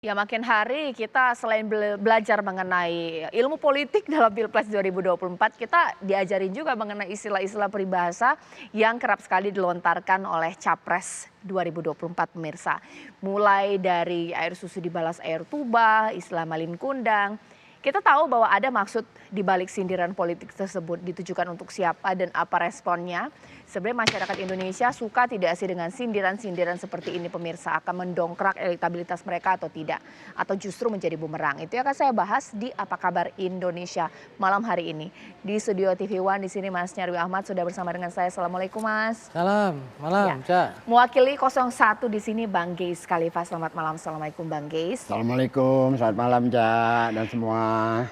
Ya makin hari kita selain belajar mengenai ilmu politik dalam Pilpres 2024, kita diajarin juga mengenai istilah-istilah peribahasa yang kerap sekali dilontarkan oleh Capres 2024 pemirsa. Mulai dari air susu dibalas air tuba, istilah malin kundang. Kita tahu bahwa ada maksud di balik sindiran politik tersebut ditujukan untuk siapa dan apa responnya. Sebenarnya masyarakat Indonesia suka tidak sih dengan sindiran-sindiran seperti ini pemirsa, akan mendongkrak elektabilitas mereka atau tidak, atau justru menjadi bumerang. Itu yang akan saya bahas di Apa Kabar Indonesia malam hari ini. Di studio TV One di sini Mas Nyarwi Ahmad sudah bersama dengan saya. Assalamualaikum Mas. Salam, Ya. malam, Ca. Mewakili 01 di sini Bang Geis Khalifa. Selamat malam. Assalamualaikum Bang Geis. Assalamualaikum, selamat malam Ca dan semua.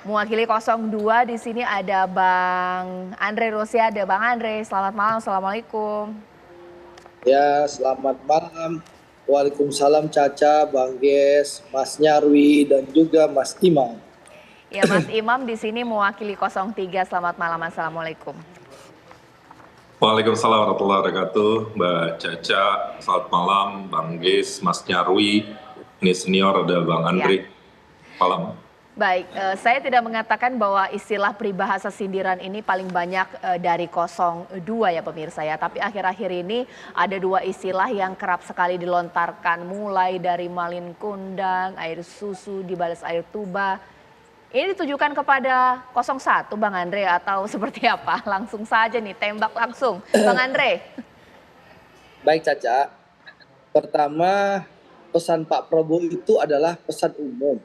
Mewakili 02 di sini ada Bang Andre Rosiade. Bang Andre, selamat malam. Assalamualaikum. Ya, selamat malam. Waalaikumsalam Caca, Bang Ges, Mas Nyarwi, dan juga Mas Imam. Ya, Mas Imam di sini mewakili 03. Selamat malam. Assalamualaikum. Waalaikumsalam warahmatullahi wabarakatuh, Mbak Caca, selamat malam, Bang Ges, Mas Nyarwi, ini senior ada Bang Andre, malam. Baik, saya tidak mengatakan bahwa istilah peribahasa sindiran ini paling banyak dari 02 ya pemirsa ya. Tapi akhir-akhir ini ada dua istilah yang kerap sekali dilontarkan. Mulai dari malin kundang, air susu dibalas air tuba. Ini ditujukan kepada 01 Bang Andre atau seperti apa? Langsung saja nih, tembak langsung. Bang Andre. Baik Caca, pertama pesan Pak Prabowo itu adalah pesan umum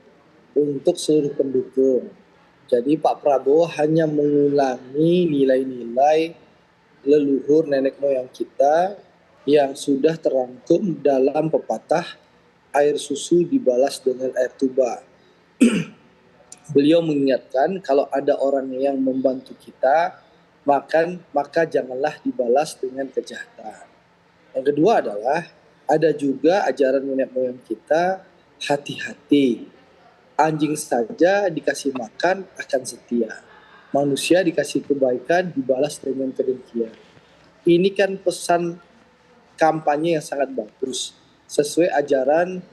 untuk seluruh pendukung. Jadi Pak Prabowo hanya mengulangi nilai-nilai leluhur nenek moyang kita yang sudah terangkum dalam pepatah air susu dibalas dengan air tuba. Beliau mengingatkan kalau ada orang yang membantu kita, maka janganlah dibalas dengan kejahatan. Yang kedua adalah ada juga ajaran nenek moyang kita, hati-hati. Anjing saja dikasih makan akan setia. Manusia dikasih kebaikan dibalas dengan kedengkian. Ini kan pesan kampanye yang sangat bagus, sesuai ajaran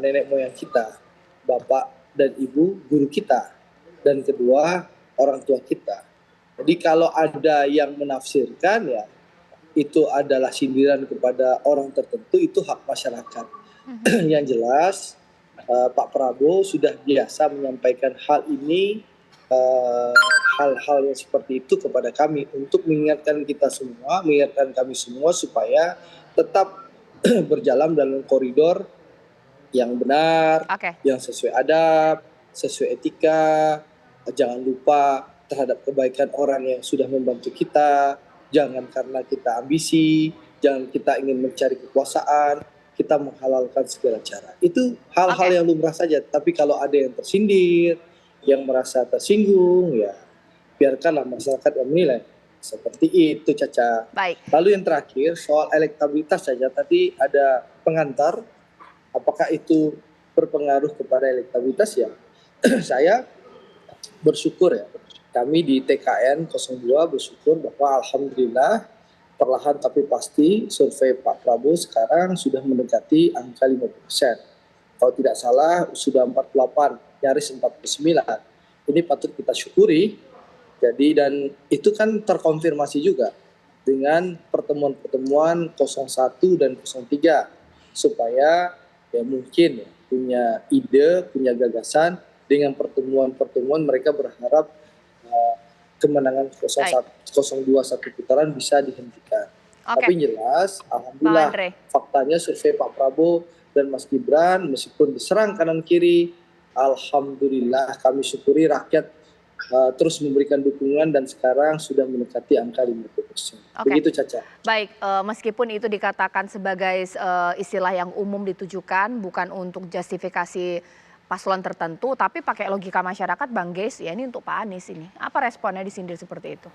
nenek moyang kita, Bapak dan Ibu guru kita, dan kedua orang tua kita. Jadi kalau ada yang menafsirkan ya itu adalah sindiran kepada orang tertentu, itu hak masyarakat. Yang jelas Pak Prabowo sudah biasa menyampaikan hal ini, hal-hal yang seperti itu kepada kami untuk mengingatkan kita semua, mengingatkan kami semua supaya tetap berjalan dalam koridor yang benar, yang sesuai adab, sesuai etika. Jangan lupa terhadap kebaikan orang yang sudah membantu kita. Jangan karena kita ambisi, jangan kita ingin mencari kekuasaan, kita menghalalkan segala cara. Itu hal-hal yang lumrah saja. Tapi kalau ada yang tersindir, yang merasa tersinggung, ya biarkanlah masyarakat yang menilai. Seperti itu Caca. Baik. Lalu yang terakhir soal elektabilitas saja. Tadi ada pengantar. Apakah itu berpengaruh kepada elektabilitas ya? Saya bersyukur ya. Kami di TKN 02 bersyukur bahwa alhamdulillah perlahan tapi pasti survei Pak Prabowo sekarang sudah mendekati angka 50%. Kalau tidak salah sudah 48, nyaris 49. Ini patut kita syukuri. Jadi dan itu kan terkonfirmasi juga dengan pertemuan-pertemuan 01 dan 03 supaya ya mungkin ya, punya ide, punya gagasan. Dengan pertemuan-pertemuan mereka berharap kemenangan 02 satu putaran bisa dihentikan. Tapi jelas, alhamdulillah faktanya survei Pak Prabowo dan Mas Gibran meskipun diserang kanan kiri, alhamdulillah kami syukuri rakyat terus memberikan dukungan dan sekarang sudah mendekati angka 50%. Begitu Caca. Baik, meskipun itu dikatakan sebagai istilah yang umum ditujukan bukan untuk justifikasi paslon tertentu, tapi pakai logika masyarakat Bang Geis ya ini untuk Pak Anies ini. Apa responnya disindir seperti itu?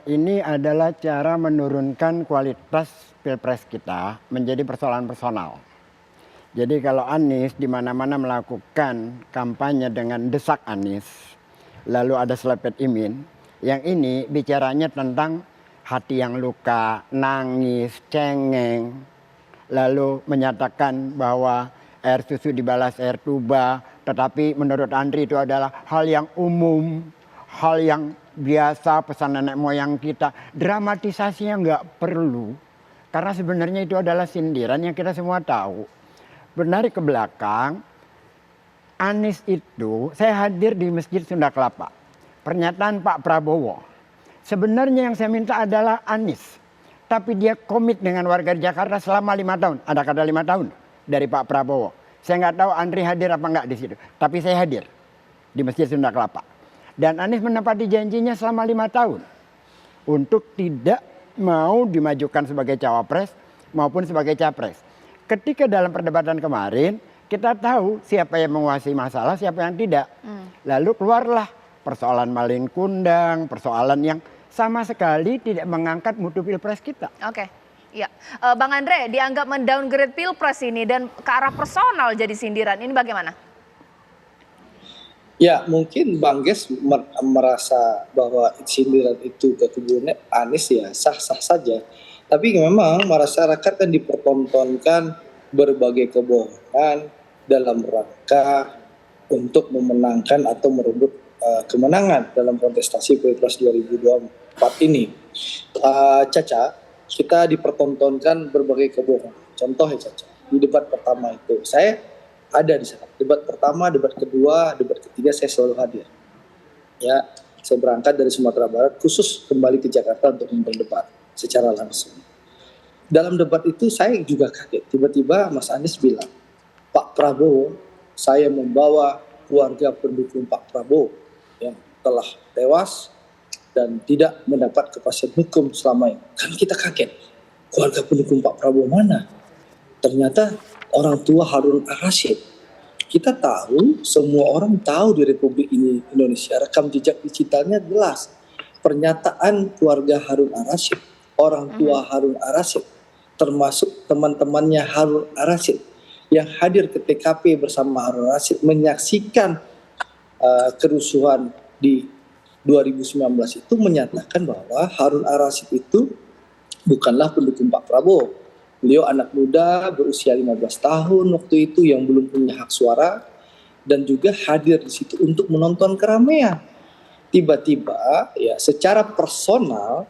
Ini adalah cara menurunkan kualitas pilpres kita menjadi persoalan personal. Jadi kalau Anies di mana-mana melakukan kampanye dengan desak Anies, lalu ada selepet Imin, yang ini bicaranya tentang hati yang luka, nangis, cengeng, lalu menyatakan bahwa air susu dibalas air tuba, tetapi menurut Andri itu adalah hal yang umum, hal yang biasa, pesan nenek moyang kita. Dramatisasinya nggak perlu, karena sebenarnya itu adalah sindiran yang kita semua tahu. Menarik ke belakang, Anies itu, saya hadir di Masjid Sunda Kelapa. Pernyataan Pak Prabowo. Sebenarnya yang saya minta adalah Anies. Tapi dia komit dengan warga Jakarta selama 5 tahun. Ada kata 5 tahun dari Pak Prabowo. Saya nggak tahu Andri hadir apa nggak di situ. Tapi saya hadir di Masjid Sunda Kelapa. Dan Anies menepati janjinya selama 5 tahun. Untuk tidak mau dimajukan sebagai cawapres maupun sebagai capres. Ketika dalam perdebatan kemarin, kita tahu siapa yang menguasai masalah, siapa yang tidak. Lalu keluarlah persoalan malin kundang, persoalan yang sama sekali tidak mengangkat mutu pilpres kita. Oke, iya. Bang Andre, dianggap mendowngrade pilpres ini dan ke arah personal jadi sindiran. Ini bagaimana? Ya, mungkin Bang Ges merasa bahwa sindiran itu ke kubu Anies ya sah-sah saja. Tapi memang masyarakat kan dipertontonkan berbagai kebohongan dalam rangka untuk memenangkan atau merebut kemenangan dalam kontestasi Pilpres 2024 ini. Caca, kita dipertontonkan berbagai kebohongan. Contoh ya Caca, di debat pertama itu saya ada di sana. Debat pertama, debat kedua, debat ketiga saya selalu hadir. Ya, saya berangkat dari Sumatera Barat khusus kembali ke Jakarta untuk berdebat secara langsung. Dalam debat itu saya juga kaget. Tiba-tiba Mas Anies bilang, Pak Prabowo, saya membawa keluarga pendukung Pak Prabowo yang telah tewas dan tidak mendapat kepastian hukum selama ini. Kan kita kaget, keluarga pendukung Pak Prabowo mana? Ternyata orang tua Harun Ar-Rasyid. Kita tahu, semua orang tahu di Republik ini Indonesia, rekam jejak digitalnya jelas. Pernyataan keluarga Harun Ar-Rasyid, orang tua Harun Ar-Rasyid, termasuk teman-temannya Harun Ar-Rasyid yang hadir ke TKP bersama Harun Ar-Rasyid menyaksikan kerusuhan di 2019 itu menyatakan bahwa Harun Ar-Rasyid itu bukanlah pendukung Pak Prabowo. Beliau anak muda berusia 15 tahun waktu itu yang belum punya hak suara dan juga hadir di situ untuk menonton keramaian. Tiba-tiba ya secara personal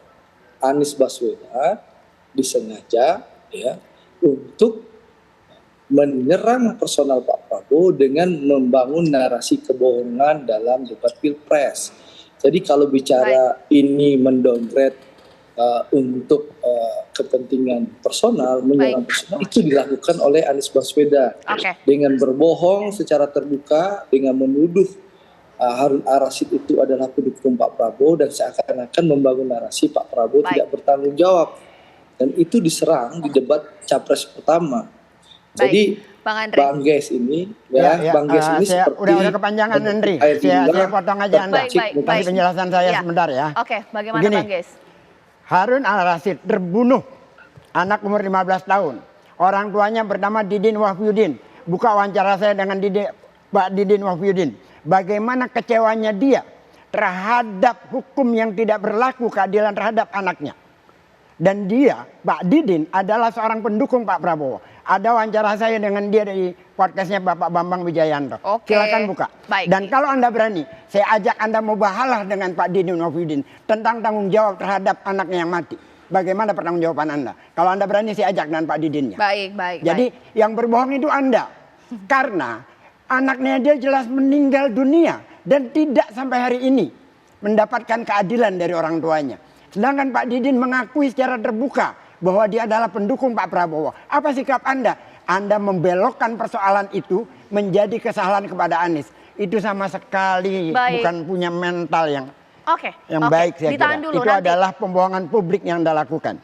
Anies Baswedan disengaja ya untuk menyerang personal Pak Prabowo dengan membangun narasi kebohongan dalam debat Pilpres. Jadi kalau bicara ini mendowngrade untuk kepentingan personal, menyerang personal, itu dilakukan oleh Anies Baswedan dengan berbohong secara terbuka, dengan menuduh Harun Ar-Rasyid itu adalah pendukung Pak Prabowo dan seakan-akan membangun narasi Pak Prabowo tidak bertanggung jawab, dan itu diserang di debat capres pertama. Jadi Bang Ges ini, Bang Ges ini seperti udah kepanjangan Andri. Saya potong aja Anda. Kasih penjelasan saya sebentar ya. Oke, bagaimana Bang Ges? Harun Ar-Rasyid terbunuh anak umur 15 tahun. Orang tuanya bernama Didin Wahfiuddin. Buka wawancara saya dengan Pak Didin Wahfiuddin. Bagaimana kecewanya dia terhadap hukum yang tidak berlaku, keadilan terhadap anaknya. Dan dia, Pak Didin, adalah seorang pendukung Pak Prabowo. Ada wawancara saya dengan dia dari podcastnya Bapak Bambang Wijayanto. Silakan buka. Dan kalau Anda berani, saya ajak Anda mubahalah dengan Pak Didin Wahfiuddin tentang tanggung jawab terhadap anaknya yang mati. Bagaimana pertanggungjawaban Anda? Kalau Anda berani, saya ajak dengan Pak Didinnya. Jadi yang berbohong itu Anda. Karena anaknya dia jelas meninggal dunia dan tidak sampai hari ini mendapatkan keadilan dari orang tuanya. Sedangkan Pak Didin mengakui secara terbuka bahwa dia adalah pendukung Pak Prabowo. Apa sikap Anda? Anda membelokkan persoalan itu menjadi kesalahan kepada Anies. Itu sama sekali bukan punya mental yang baik saya kira. Itu adalah pembohongan publik yang Anda lakukan.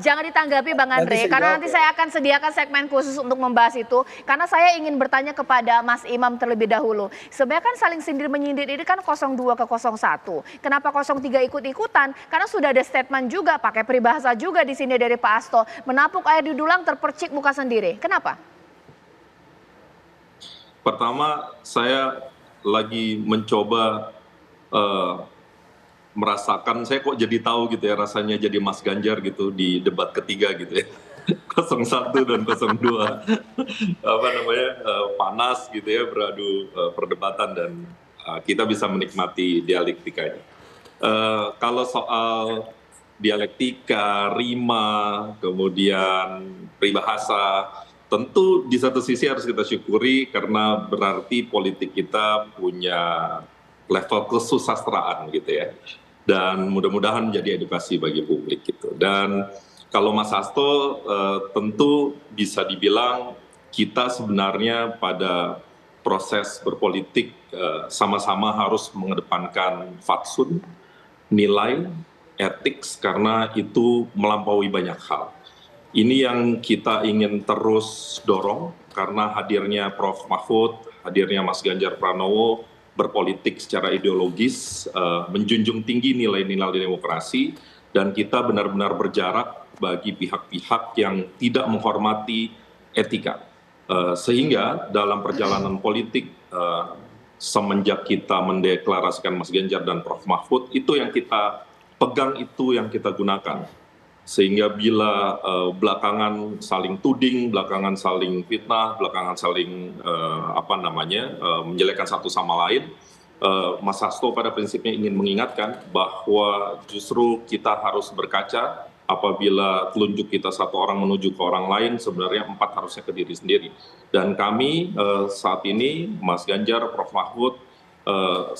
Jangan ditanggapi Bang Andre, karena nanti saya akan sediakan segmen khusus untuk membahas itu. Karena saya ingin bertanya kepada Mas Imam terlebih dahulu. Sebenarnya kan saling sindir-menyindir ini kan 02 ke 01. Kenapa 03 ikut-ikutan? Karena sudah ada statement juga, pakai peribahasa juga di sini dari Pak Hasto. Menapuk air di dulang terpercik muka sendiri. Kenapa? Pertama, saya lagi mencoba merasakan, saya kok jadi tahu gitu ya rasanya jadi Mas Ganjar gitu di debat ketiga gitu ya. 01 dan 02 apa namanya panas gitu ya, beradu perdebatan, dan kita bisa menikmati dialektikanya. Kalau soal dialektika, rima, kemudian peribahasa, tentu di satu sisi harus kita syukuri karena berarti politik kita punya level kesusastraan gitu ya. Dan mudah-mudahan menjadi edukasi bagi publik gitu. Dan kalau Mas Hasto tentu bisa dibilang kita sebenarnya pada proses berpolitik sama-sama harus mengedepankan fatsun, nilai, etik, karena itu melampaui banyak hal. Ini yang kita ingin terus dorong karena hadirnya Prof. Mahfud, hadirnya Mas Ganjar Pranowo berpolitik secara ideologis, menjunjung tinggi nilai-nilai demokrasi, dan kita benar-benar berjarak bagi pihak-pihak yang tidak menghormati etika. Sehingga dalam perjalanan politik semenjak kita mendeklarasikan Mas Ganjar dan Prof. Mahfud, itu yang kita pegang, itu yang kita gunakan. Sehingga bila belakangan saling tuding, belakangan saling fitnah, belakangan saling menjelekkan satu sama lain, Mas Hasto pada prinsipnya ingin mengingatkan bahwa justru kita harus berkaca. Apabila telunjuk kita satu orang menuju ke orang lain, sebenarnya 4 harusnya ke diri sendiri. Dan kami saat ini, Mas Ganjar, Prof. Mahfud,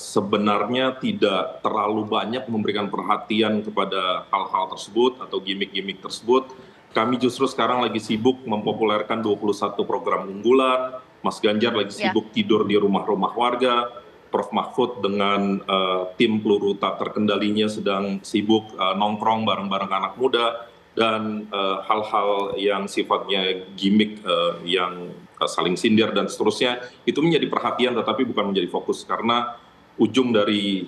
sebenarnya tidak terlalu banyak memberikan perhatian kepada hal-hal tersebut atau gimmick-gimmick tersebut. Kami justru sekarang lagi sibuk mempopulerkan 21 program unggulan, Mas Ganjar lagi sibuk tidur di rumah-rumah warga, Prof. Mahfud dengan tim peluru tak terkendalinya sedang sibuk nongkrong bareng-bareng anak muda, dan hal-hal yang sifatnya gimmick yang saling sindir dan seterusnya, itu menjadi perhatian tetapi bukan menjadi fokus, karena ujung dari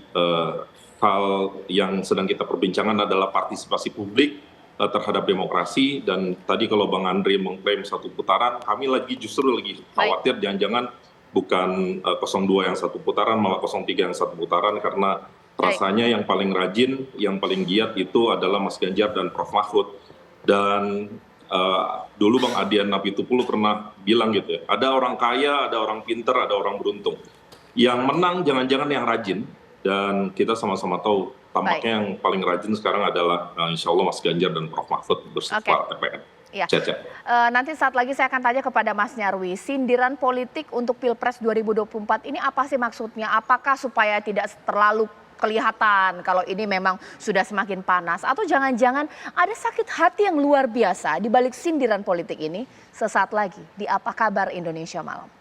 hal yang sedang kita perbincangkan adalah partisipasi publik terhadap demokrasi. Dan tadi kalau Bang Andre mengklaim 1 putaran, kami justru lagi khawatir jangan-jangan bukan 02 yang 1 putaran, malah 03 yang 1 putaran, karena rasanya yang paling rajin, yang paling giat itu adalah Mas Ganjar dan Prof. Mahfud. Dan dulu Bang Adian Napitupulu pernah bilang gitu ya, ada orang kaya, ada orang pinter, ada orang beruntung. Yang menang jangan-jangan yang rajin, dan kita sama-sama tahu tampaknya yang paling rajin sekarang adalah insya Allah Mas Ganjar dan Prof. Mahfud bersama TPN. Ya. Nanti saat lagi saya akan tanya kepada Mas Nyarwi, sindiran politik untuk Pilpres 2024 ini apa sih maksudnya? Apakah supaya tidak terlalu kelihatan kalau ini memang sudah semakin panas, atau jangan-jangan ada sakit hati yang luar biasa di balik sindiran politik ini? Sesaat lagi di Apa Kabar Indonesia Malam.